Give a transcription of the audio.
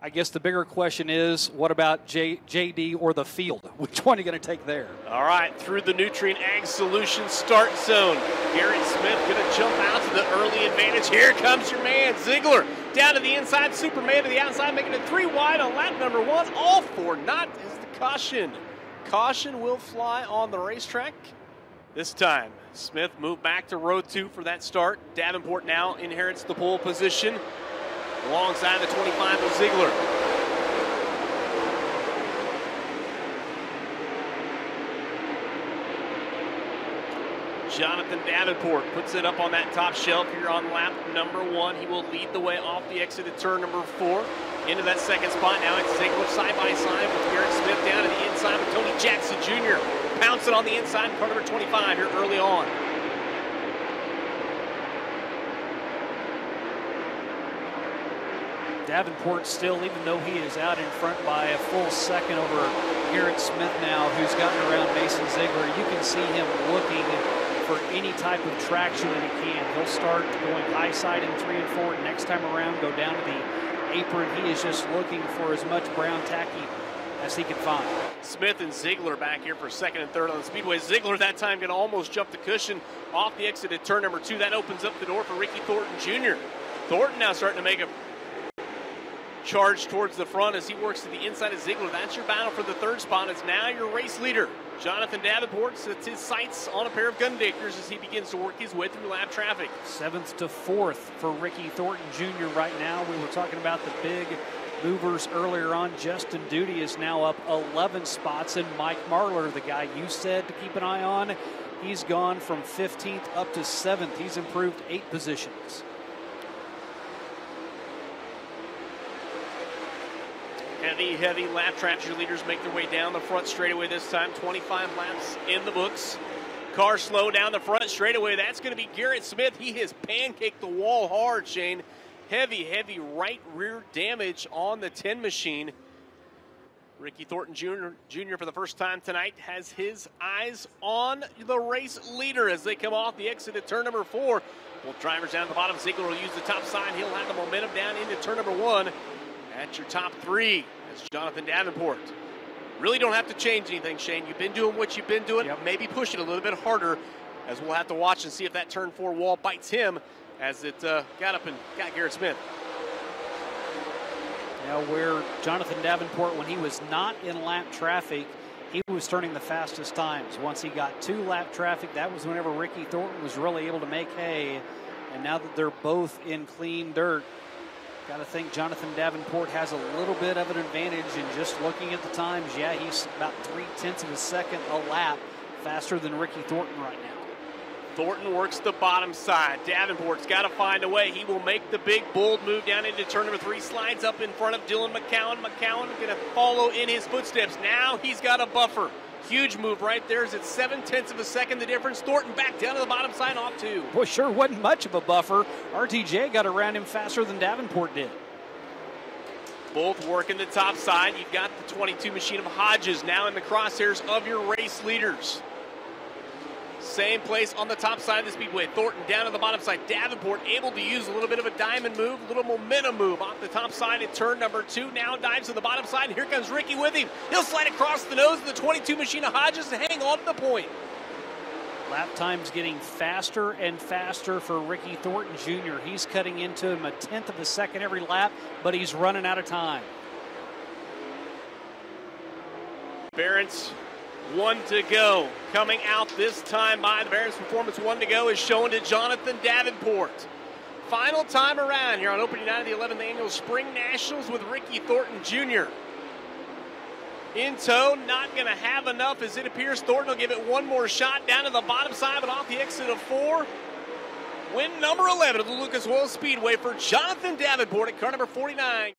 I guess the bigger question is, what about JD or the field? Which one are you going to take there? All right, through the Nutrient Ag Solutions start zone. Garrett Smith going to jump out to the early advantage. Here comes your man, Ziegler. Down to the inside, Superman to the outside, making it 3 wide on lap number 1. All for naught is the caution. Caution will fly on the racetrack. This time, Smith moved back to row 2 for that start. Davenport now inherits the pole position alongside the 25 of Ziegler. Jonathan Davenport puts it up on that top shelf here on lap number 1. He will lead the way off the exit at turn number 4. Into that second spot now, it's Ziegler side by side with Garrett Smith down to the inside with Tony Jackson Jr. pouncing on the inside in car number 25 here early on. Davenport still, even though he is out in front by a full second over Garrett Smith now, who's gotten around Mason Ziegler, you can see him looking for any type of traction that he can. He'll start going high side in 3 and 4. Next time around, go down to the apron. He is just looking for as much brown tacky as he can find. Smith and Ziegler back here for second and third on the speedway. Ziegler that time going to almost jump the cushion off the exit at turn number 2. That opens up the door for Ricky Thornton Jr. Thornton now starting to make a charge towards the front as he works to the inside of Ziegler. That's your battle for the third spot. It's now your race leader. Jonathan Davenport sets his sights on a pair of Gundakers as he begins to work his way through lap traffic. 7th to 4th for Ricky Thornton Jr. right now. We were talking about the big movers earlier on. Justin Duty is now up 11 spots, and Mike Marlar, the guy you said to keep an eye on, he's gone from 15th up to 7th. He's improved 8 positions. Heavy lap traffic. Your leaders make their way down the front straightaway this time. 25 laps in the books. Car slow down the front straightaway. That's going to be Garrett Smith. He has pancaked the wall hard, Shane. Heavy right rear damage on the 10 machine. Ricky Thornton Jr. for the first time tonight has his eyes on the race leader as they come off the exit at turn number 4. Both drivers down at the bottom. Ziegler will use the top side. He'll have the momentum down into turn number 1. At your top 3, that's Jonathan Davenport. Really don't have to change anything, Shane. You've been doing what you've been doing. Yep. Maybe push it a little bit harder, as we'll have to watch and see if that turn 4 wall bites him as it got up and got Garrett Smith. Now, where Jonathan Davenport, when he was not in lap traffic, he was turning the fastest times. Once he got to lap traffic, that was whenever Ricky Thornton was really able to make hay. And now that they're both in clean dirt, got to think Jonathan Davenport has a little bit of an advantage in just looking at the times. Yeah, he's about 0.3 of a second a lap faster than Ricky Thornton right now. Thornton works the bottom side. Davenport's got to find a way. He will make the big, bold move down into turn number 3. Slides up in front of Dylan McCowan. McCowan going to follow in his footsteps. Now he's got a buffer. Huge move right there as it's 0.7 of a second the difference. Thornton back down to the bottom side off 2. Boy, sure wasn't much of a buffer. RTJ got around him faster than Davenport did. Both working the top side. You've got the 22 machine of Hodges now in the crosshairs of your race leaders. Same place on the top side of the speedway. Thornton down to the bottom side. Davenport able to use a little bit of a diamond move, a little momentum move off the top side at turn number 2. Now dives to the bottom side, and here comes Ricky with him. He'll slide across the nose of the 22 machine of Hodges and hang on to the point. Lap time's getting faster and faster for Ricky Thornton Jr. He's cutting into him 1/10 of a second every lap, but he's running out of time. Barron's 1 to go. Coming out this time by the Barron's Performance 1 to go is shown to Jonathan Davenport. Final time around here on opening night of the 11th Annual Spring Nationals with Ricky Thornton Jr. In tow, not going to have enough as it appears. Thornton will give it one more shot down to the bottom side, but off the exit of 4. Win number 11 of the Lucas Oil Speedway for Jonathan Davenport at car number 49.